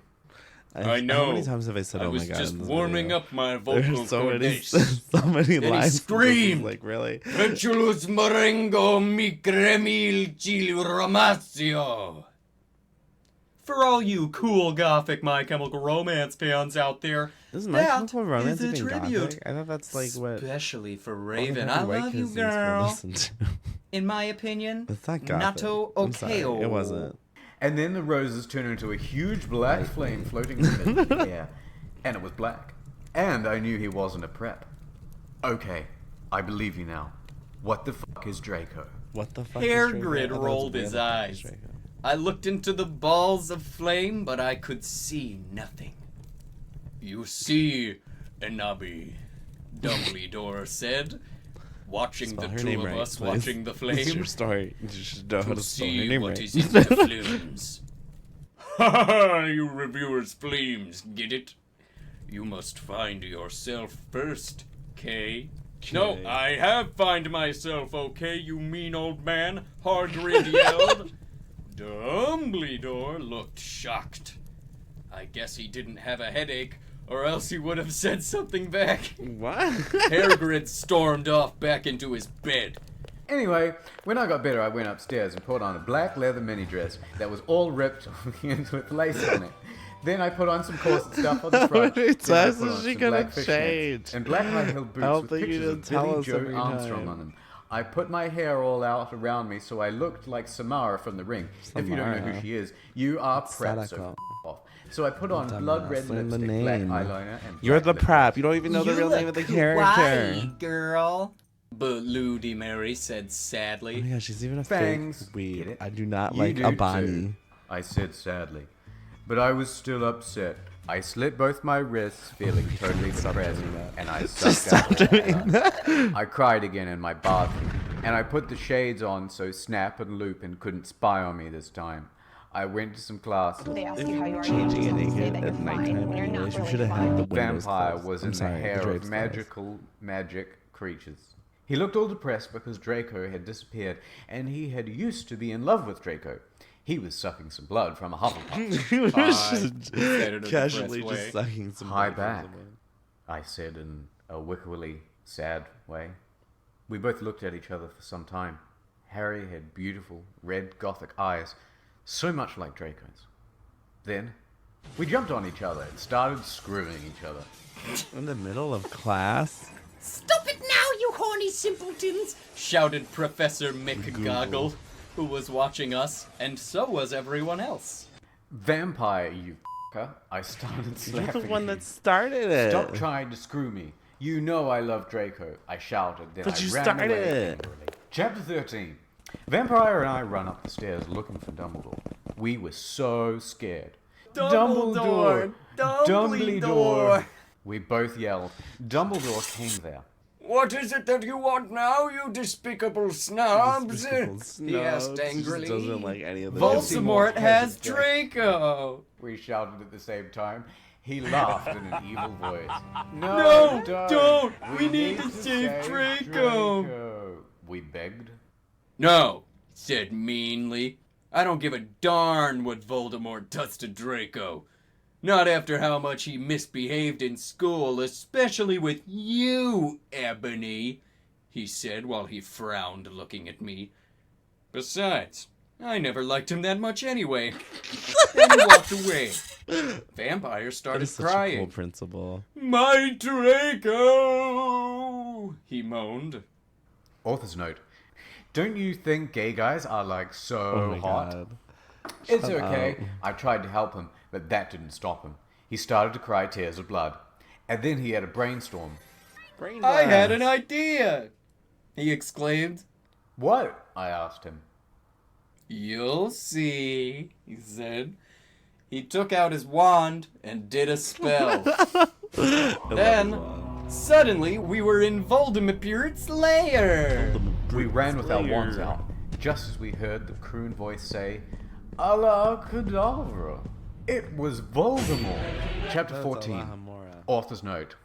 Speaker 3: I know.
Speaker 1: How many times have I said,
Speaker 3: I
Speaker 1: "Oh my
Speaker 3: was
Speaker 1: god"?
Speaker 3: just
Speaker 1: in this
Speaker 3: warming
Speaker 1: video?
Speaker 3: up my vocal
Speaker 1: There's so many,
Speaker 3: cordace.
Speaker 1: so many
Speaker 3: Then he
Speaker 1: lines.
Speaker 3: screamed.
Speaker 1: Like really.
Speaker 3: Petulus Marengo mi cremil chili romacio. For all you cool gothic My Chemical Romance fans out there,
Speaker 1: Is My
Speaker 3: that
Speaker 1: Chemical Romance
Speaker 3: is a
Speaker 1: even
Speaker 3: tribute.
Speaker 1: gothic? I thought that's like what.
Speaker 3: Especially for
Speaker 1: all the
Speaker 3: Raven.
Speaker 1: happy
Speaker 3: I
Speaker 1: white
Speaker 3: love you,
Speaker 1: kids used to
Speaker 3: girl.
Speaker 1: listen to.
Speaker 3: In my opinion,
Speaker 1: It's not gothic.
Speaker 3: natto
Speaker 1: I'm sorry,
Speaker 3: okeo.
Speaker 1: it wasn't.
Speaker 2: And then the roses turned into a huge black flame floating in the middle of the air. And it was black. And I knew he wasn't a prep. Okay, I believe you now. What the fuck is Draco?
Speaker 1: What the fuck?
Speaker 3: Hair
Speaker 1: is Draco?
Speaker 3: grid
Speaker 1: I thought it was
Speaker 3: rolled
Speaker 1: weird
Speaker 3: his
Speaker 1: that it was
Speaker 3: eyes.
Speaker 1: Draco.
Speaker 3: I looked into the balls of flame, but I could see nothing. You see, Enabi, Dumbledore said, watching
Speaker 1: Spell
Speaker 3: the
Speaker 1: her
Speaker 3: two
Speaker 1: name
Speaker 3: of
Speaker 1: right,
Speaker 3: us
Speaker 1: please.
Speaker 3: watching the
Speaker 1: This is your
Speaker 3: flame
Speaker 1: story. You should know how
Speaker 3: to
Speaker 1: to spell her
Speaker 3: see
Speaker 1: name
Speaker 3: what
Speaker 1: right.
Speaker 3: is in the flames. Ha ha ha, you reviewers flames, get it? You must find yourself first, Kay. No,
Speaker 1: Okay.
Speaker 3: I have find myself, okay, you mean old man, Hagrid yelled. Dumbledore looked shocked. I guess he didn't have a headache, or else he would have said something back.
Speaker 1: What?
Speaker 3: Hagrid stormed off back into his bed.
Speaker 2: Anyway, when I got better, I went upstairs and put on a black leather mini dress that was all ripped with lace on it. Then I put on some corset stuff on the front.
Speaker 1: How many
Speaker 2: Then I
Speaker 1: times
Speaker 2: put
Speaker 1: is
Speaker 2: on
Speaker 1: she
Speaker 2: some
Speaker 1: gonna
Speaker 2: black fishnets
Speaker 1: change?
Speaker 2: and black high-heel
Speaker 1: I
Speaker 2: boots
Speaker 1: don't
Speaker 2: with
Speaker 1: think you
Speaker 2: pictures
Speaker 1: did
Speaker 2: of
Speaker 1: tell
Speaker 2: Billy
Speaker 1: us
Speaker 2: Joe
Speaker 1: every
Speaker 2: Armstrong
Speaker 1: time.
Speaker 2: on them. I put my hair all out around me so I looked like Samara from The Ring. If you don't know
Speaker 1: Samara.
Speaker 2: who she is, you are prep, so
Speaker 1: Sadako.
Speaker 2: off. So I put on blood red
Speaker 1: Learn the
Speaker 2: lipstick, black
Speaker 1: name.
Speaker 2: eyeliner, and
Speaker 1: You're
Speaker 2: black
Speaker 1: the
Speaker 2: lip
Speaker 1: prep.
Speaker 2: gloss.
Speaker 1: You don't even know the
Speaker 3: You
Speaker 1: real name of the character.
Speaker 3: kawaii, girl. But Ludi Mary said
Speaker 1: Oh
Speaker 3: sadly.
Speaker 1: my gosh, she's even a
Speaker 2: Fangs.
Speaker 1: fake weeb.
Speaker 2: Get it?
Speaker 1: I do not
Speaker 2: You
Speaker 1: like
Speaker 2: do
Speaker 1: a
Speaker 2: too,
Speaker 1: Bonnie.
Speaker 2: I said sadly. But I was still upset. I slit both my wrists, feeling totally depressed, and I sucked out
Speaker 1: Stop
Speaker 2: all
Speaker 1: doing
Speaker 2: that.
Speaker 1: that.
Speaker 2: I cried again in my bathroom, and I put the shades on so Snap and Lupin couldn't spy on me this time. I went to some classes.
Speaker 5: They ask you how you are.
Speaker 1: Changing
Speaker 5: you
Speaker 1: it
Speaker 5: just say
Speaker 1: naked
Speaker 5: that you're
Speaker 1: at
Speaker 5: fine
Speaker 1: nighttime
Speaker 5: when you're not
Speaker 1: anyways. You
Speaker 5: really
Speaker 1: should have had
Speaker 5: fine.
Speaker 1: the windows
Speaker 2: Vampire
Speaker 1: closed.
Speaker 2: was
Speaker 1: I'm
Speaker 2: in
Speaker 1: sorry,
Speaker 2: the hair of
Speaker 1: drapes
Speaker 2: magic creatures. He looked all depressed because Draco had disappeared, and he had used to be in love with Draco. He was sucking some blood from a Hufflepuff.
Speaker 1: closed.
Speaker 3: said it in a
Speaker 1: Casually
Speaker 3: depressed
Speaker 1: just
Speaker 3: way.
Speaker 1: sucking some
Speaker 2: Hi
Speaker 1: blood from
Speaker 2: back,
Speaker 1: someone.
Speaker 2: I said in a wickedly sad way. We both looked at each other for some time. Harry had beautiful, red Gothic eyes, so much like Draco's. Then, we jumped on each other and started screwing each other.
Speaker 1: In the middle of class?
Speaker 4: Stop it now, you horny simpletons!
Speaker 3: Shouted Professor McGoggle, who was watching us, and so was everyone else.
Speaker 2: Vampire, you f***er. I started
Speaker 1: You're
Speaker 2: slapping
Speaker 1: the one
Speaker 2: him.
Speaker 1: that started it.
Speaker 2: Stop trying to screw me. You know I love Draco, I shouted. Then
Speaker 1: But
Speaker 2: I
Speaker 1: you
Speaker 2: ran
Speaker 1: started
Speaker 2: away
Speaker 1: it.
Speaker 2: angrily. Chapter 13. Vampire and I run up the stairs looking for Dumbledore. We were so scared.
Speaker 3: Dumbledore!
Speaker 2: Dumbledore! We both yelled. Dumbledore came there.
Speaker 3: What is it that you want now, you despicable snobs? He asked
Speaker 1: She just
Speaker 3: angrily.
Speaker 1: doesn't like any of the
Speaker 3: Voldemort has
Speaker 2: hesitated.
Speaker 3: Draco!
Speaker 2: We shouted at the same time. He laughed in an evil voice.
Speaker 3: No,
Speaker 2: No,
Speaker 3: don't! We need to save
Speaker 2: save
Speaker 3: Draco.
Speaker 2: We begged.
Speaker 3: No, he said meanly. I don't give a darn what Voldemort does to Draco. Not after how much he misbehaved in school, especially with you, Ebony, he said while he frowned looking at me. Besides, I never liked him that much anyway. And he walked away. Vampire
Speaker 1: That
Speaker 3: started
Speaker 1: is such a cool
Speaker 3: crying.
Speaker 1: principal.
Speaker 3: My Draco! He moaned.
Speaker 2: Author's note. Don't you think gay guys are like so
Speaker 1: Oh my
Speaker 2: hot?
Speaker 1: god.
Speaker 2: It's
Speaker 1: Shut
Speaker 2: okay.
Speaker 1: up.
Speaker 2: I tried to help him, but that didn't stop him. He started to cry tears of blood. And then he had a brainstorm.
Speaker 1: Brain
Speaker 3: I had
Speaker 1: blast.
Speaker 3: an idea! He exclaimed.
Speaker 2: What? I asked him.
Speaker 3: You'll see, he said. He took out his wand and did a spell. Then, suddenly, we were in Voldemort's lair.
Speaker 2: We ran with our wands out, just as we heard the croon voice say, Allah Kedavra. It was Voldemort. Chapter 14.
Speaker 1: Ahamora.
Speaker 2: Author's note.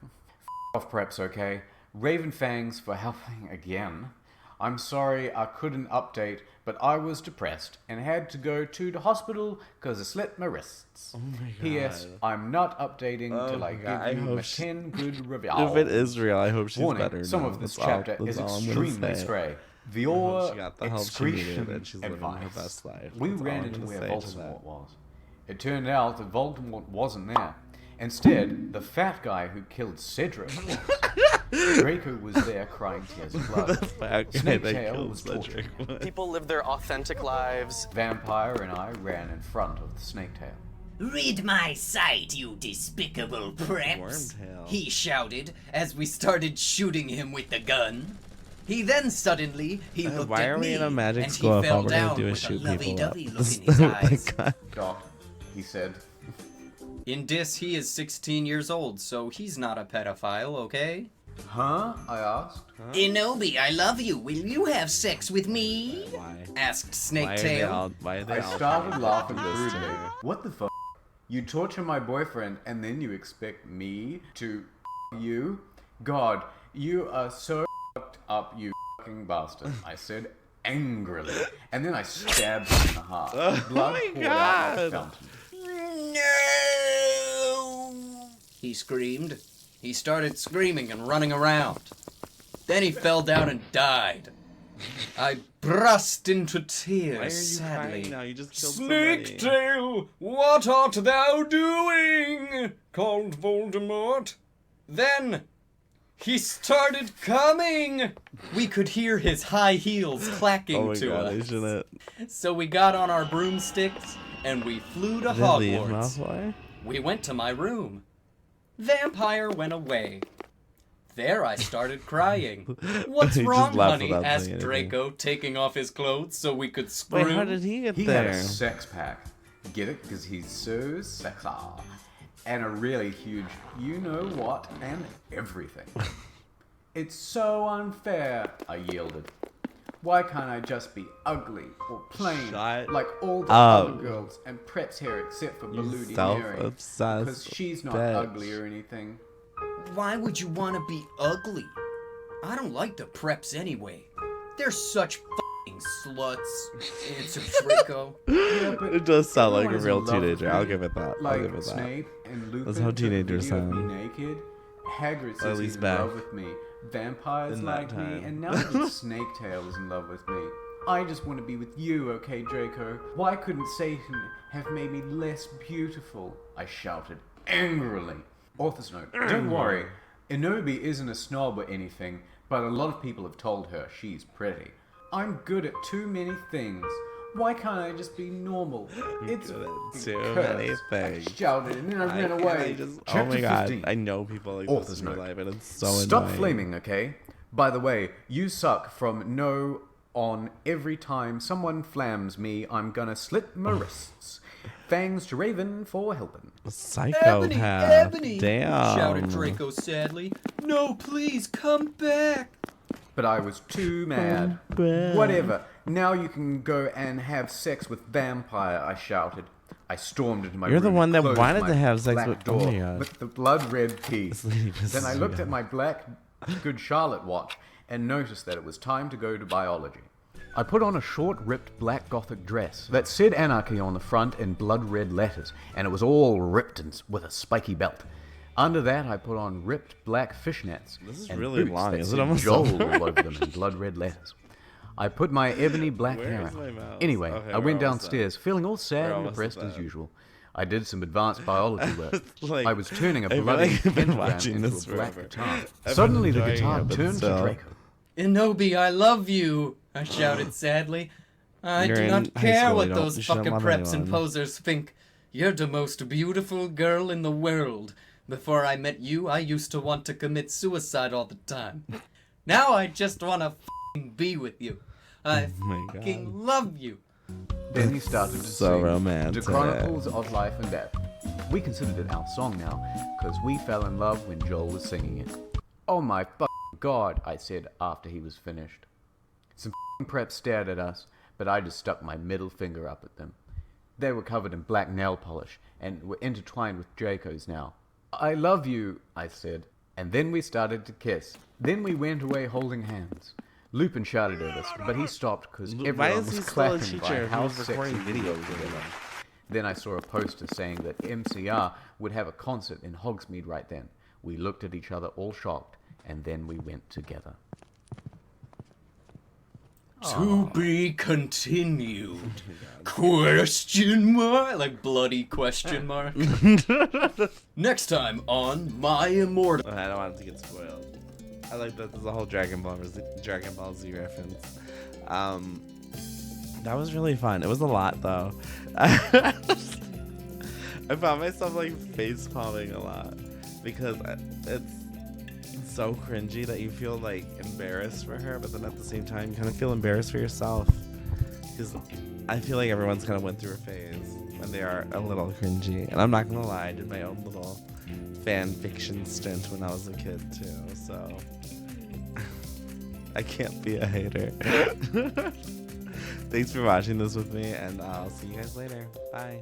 Speaker 2: Off perhaps okay. Raven Fangs for helping again. I'm sorry I couldn't update, but I was depressed and had to go to the hospital because I slit my wrists.
Speaker 1: Oh my god.
Speaker 2: P.S. I'm not updating
Speaker 1: Oh
Speaker 2: till I
Speaker 1: my God, I
Speaker 2: give you
Speaker 1: hope
Speaker 2: my
Speaker 1: she-
Speaker 2: 10 good reviews.
Speaker 1: If it is real, I hope she's
Speaker 2: Warning,
Speaker 1: better
Speaker 2: some
Speaker 1: now.
Speaker 2: of this
Speaker 1: That's all-
Speaker 2: chapter is
Speaker 1: that's all I'm gonna
Speaker 2: extremely
Speaker 1: say.
Speaker 2: stray.
Speaker 1: I hope
Speaker 2: Viewer
Speaker 1: she got the help she needed
Speaker 2: excretion
Speaker 1: and she's living her
Speaker 2: advice.
Speaker 1: best life.
Speaker 2: We
Speaker 1: That's all
Speaker 2: ran
Speaker 1: I'm
Speaker 2: into
Speaker 1: gonna
Speaker 2: where
Speaker 1: say to
Speaker 2: Voldemort
Speaker 1: that.
Speaker 2: was. It turned out that Voldemort wasn't there. Instead, the fat guy who killed Cedric was. Draco was there crying tears of blood.
Speaker 1: The fat guy
Speaker 2: Snake
Speaker 1: that
Speaker 2: Tail
Speaker 1: killed
Speaker 2: was
Speaker 1: Cedric.
Speaker 2: tortured.
Speaker 5: People live their authentic lives.
Speaker 2: Vampire and I ran in front of the Snake Tail.
Speaker 4: Rid my sight, you despicable preps!
Speaker 1: Wormtail.
Speaker 3: He shouted as we started shooting him with the gun. He then suddenly, he looked
Speaker 1: Why
Speaker 3: at
Speaker 1: are
Speaker 3: me,
Speaker 1: we in a magic
Speaker 3: and
Speaker 1: school
Speaker 3: he
Speaker 1: if
Speaker 3: fell
Speaker 1: all we're gonna
Speaker 3: down
Speaker 1: do is
Speaker 3: with a
Speaker 1: shoot people up?
Speaker 3: lovey-dovey look in his eyes.
Speaker 1: God.
Speaker 2: Doc, he said.
Speaker 3: In Dis, he is 16 years old, so he's not a pedophile, okay?
Speaker 2: Huh? I asked.
Speaker 4: Inobi, I love you. Will you have sex with me?
Speaker 1: Why?
Speaker 3: Asked
Speaker 1: Why
Speaker 3: Snake
Speaker 1: are they
Speaker 3: Tail.
Speaker 1: all? Why are they
Speaker 2: I
Speaker 1: all
Speaker 2: started
Speaker 1: trying
Speaker 2: laughing
Speaker 1: to do this to
Speaker 2: brutally.
Speaker 1: her?
Speaker 2: What the fuck? You torture my boyfriend and then you expect me to you? God, you are so fucked up, you fucking bastard. I said angrily. And then I stabbed him in the heart. Blood
Speaker 1: my
Speaker 2: poured out like a
Speaker 1: God.
Speaker 2: fountain.
Speaker 4: No!
Speaker 3: He screamed. He started screaming and running around. Then he fell down and died. I burst into tears
Speaker 1: Why are you
Speaker 3: sadly.
Speaker 1: crying now? You just killed
Speaker 3: Snake
Speaker 1: somebody.
Speaker 3: Tail, what art thou doing? Called Voldemort. Then he started coming. We could hear his high heels clacking
Speaker 1: Oh my
Speaker 3: to
Speaker 1: god, I
Speaker 3: us.
Speaker 1: shouldn't.
Speaker 3: So we got on our broomsticks and we flew to
Speaker 1: Did they leave
Speaker 3: Hogwarts.
Speaker 1: Malfoy?
Speaker 3: We went to my room. Vampire went away. There I started crying. What's
Speaker 1: He just
Speaker 3: wrong,
Speaker 1: laughed
Speaker 3: honey?
Speaker 1: without
Speaker 3: Asked
Speaker 1: saying anything.
Speaker 3: Draco, taking off his clothes so we could screw.
Speaker 1: Wait, how did he get
Speaker 2: He had
Speaker 1: there?
Speaker 2: a sex pack. Get it? Because he's so sexy. And a really huge you know what and everything. It's so unfair, I yielded. Why can't I just be ugly or plain
Speaker 1: Shut
Speaker 2: like all the
Speaker 1: up.
Speaker 2: other girls and preps here except for
Speaker 1: You
Speaker 2: Baludi Mary?
Speaker 1: self-obsessed
Speaker 2: Because she's not
Speaker 1: bitch.
Speaker 2: ugly or anything.
Speaker 3: Why would you want to be ugly? I don't like the preps anyway. They're such f***ing sluts. Answered Draco.
Speaker 2: Yeah, but
Speaker 1: It does sound like a
Speaker 2: everyone is
Speaker 1: real
Speaker 2: in love with
Speaker 1: teenager. I'll
Speaker 2: me.
Speaker 1: give it that.
Speaker 2: Like
Speaker 1: I'll give it that.
Speaker 2: Snape and Lupin
Speaker 1: That's how
Speaker 2: took
Speaker 1: teenagers
Speaker 2: video of
Speaker 1: sound.
Speaker 2: me naked. Hagrid
Speaker 1: at
Speaker 2: says
Speaker 1: least
Speaker 2: he's in
Speaker 1: back
Speaker 2: love with me. Vampires
Speaker 1: in that
Speaker 2: like me,
Speaker 1: time.
Speaker 2: and now that Snake Tail is in love with me. I just want to be with you, okay, Draco? Why couldn't Satan have made me less beautiful? I shouted angrily. Author's note: don't worry, Inobi isn't a snob or anything, but a lot of people have told her she's pretty. I'm good at too many things. Why can't I just be normal? It's
Speaker 1: good at
Speaker 2: fucking
Speaker 1: too
Speaker 2: cursed.
Speaker 1: many
Speaker 2: I
Speaker 1: things.
Speaker 2: shouted and then I ran
Speaker 1: can't
Speaker 2: away.
Speaker 1: I just, oh
Speaker 2: Chapter
Speaker 1: my god,
Speaker 2: 15.
Speaker 1: I know people like
Speaker 2: Author's
Speaker 1: this in real
Speaker 2: note.
Speaker 1: life, and it's so
Speaker 2: Stop
Speaker 1: annoying.
Speaker 2: flaming, okay? By the way, you suck from no on every time someone flams me, I'm gonna slit my wrists. Thanks to Raven for helping.
Speaker 1: Psychopath.
Speaker 3: Ebony!
Speaker 1: Damn.
Speaker 3: Shouted Draco sadly. No, please, come back!
Speaker 2: But I was too mad. Whatever. Now you can go and have sex with Vampire, I shouted. I stormed into my
Speaker 1: You're the
Speaker 2: room
Speaker 1: one
Speaker 2: and
Speaker 1: that
Speaker 2: closed
Speaker 1: wanted
Speaker 2: my
Speaker 1: to have sex
Speaker 2: black
Speaker 1: with- oh
Speaker 2: door
Speaker 1: my God.
Speaker 2: with the blood red key.
Speaker 1: This lady pisses
Speaker 2: Then I
Speaker 1: me
Speaker 2: looked at
Speaker 1: off.
Speaker 2: my black Good Charlotte watch and noticed that it was time to go to biology. I put on a short, ripped black gothic dress that said anarchy on the front in blood red letters, and it was all ripped and with a spiky belt. Under that, I put on ripped black fishnets.
Speaker 1: This is
Speaker 2: and
Speaker 1: really
Speaker 2: boots
Speaker 1: long.
Speaker 2: that
Speaker 1: Is it
Speaker 2: said
Speaker 1: almost
Speaker 2: Joel
Speaker 1: over?
Speaker 2: all over them in blood red letters. I put my ebony black
Speaker 1: Where
Speaker 2: hair
Speaker 1: is my
Speaker 2: out.
Speaker 1: mouse?
Speaker 2: Anyway,
Speaker 1: Okay,
Speaker 2: I
Speaker 1: we're
Speaker 2: went
Speaker 1: almost
Speaker 2: downstairs, feeling all sad
Speaker 1: We're
Speaker 2: and
Speaker 1: almost
Speaker 2: depressed
Speaker 1: at
Speaker 2: as
Speaker 1: that.
Speaker 2: usual. I did some advanced biology work.
Speaker 1: Like,
Speaker 2: I was turning a
Speaker 1: I feel
Speaker 2: bloody
Speaker 1: like I've been
Speaker 2: pentagram
Speaker 1: watching
Speaker 2: into
Speaker 1: this
Speaker 2: a black
Speaker 1: forever.
Speaker 2: guitar.
Speaker 1: been
Speaker 2: Suddenly the
Speaker 1: enjoying
Speaker 2: guitar
Speaker 1: it, but
Speaker 2: turned to
Speaker 1: still.
Speaker 2: Draco.
Speaker 3: Inobi, I love you! I shouted sadly. I
Speaker 1: You're
Speaker 3: do
Speaker 1: in
Speaker 3: not
Speaker 1: high
Speaker 3: care
Speaker 1: school,
Speaker 3: what
Speaker 1: you don't-
Speaker 3: those
Speaker 1: you shouldn't
Speaker 3: fucking
Speaker 1: love
Speaker 3: preps and
Speaker 1: anyone.
Speaker 3: posers think. You're the most beautiful girl in the world. Before I met you, I used to want to commit suicide all the time. Now I just want to be with you. I
Speaker 1: Oh my God.
Speaker 3: fucking love you.
Speaker 2: Then he started to
Speaker 1: So
Speaker 2: sing
Speaker 1: romantic.
Speaker 2: The Chronicles of Life and Death. We considered it our song now, because we fell in love when Joel was singing it. Oh my god, I said after he was finished. Some preps stared at us, but I just stuck my middle finger up at them. They were covered in black nail polish, and were intertwined with Draco's now. I love you, I said, and then we started to kiss. Then we went away holding hands. Lupin shouted at us, but he stopped because
Speaker 1: Why
Speaker 2: everyone
Speaker 1: is he
Speaker 2: was
Speaker 1: still a
Speaker 2: clapping by
Speaker 1: teacher
Speaker 2: how
Speaker 1: who's
Speaker 2: sexy
Speaker 1: recording
Speaker 2: we
Speaker 1: videos
Speaker 2: looked
Speaker 1: with
Speaker 2: together.
Speaker 1: him?
Speaker 2: Then I saw a poster saying that MCR would have a concert in Hogsmeade right then. We looked at each other all shocked, and then we went together.
Speaker 3: To be continued. Question mark? Like bloody question mark. Next time on My Immortal.
Speaker 1: I don't want it to get spoiled. I like that there's a whole Dragon Ball Z reference. That was really fun. It was a lot though. I found myself like face palming a lot because it's so cringy that you feel like embarrassed for her, but then at the same time you kind of feel embarrassed for yourself because I feel like everyone's kind of went through a phase when they are a little cringy. And I'm not gonna lie, I did my own little fan fiction stint when I was a kid too, so I can't be a hater. Thanks for watching this with me, and I'll see you guys later. Bye.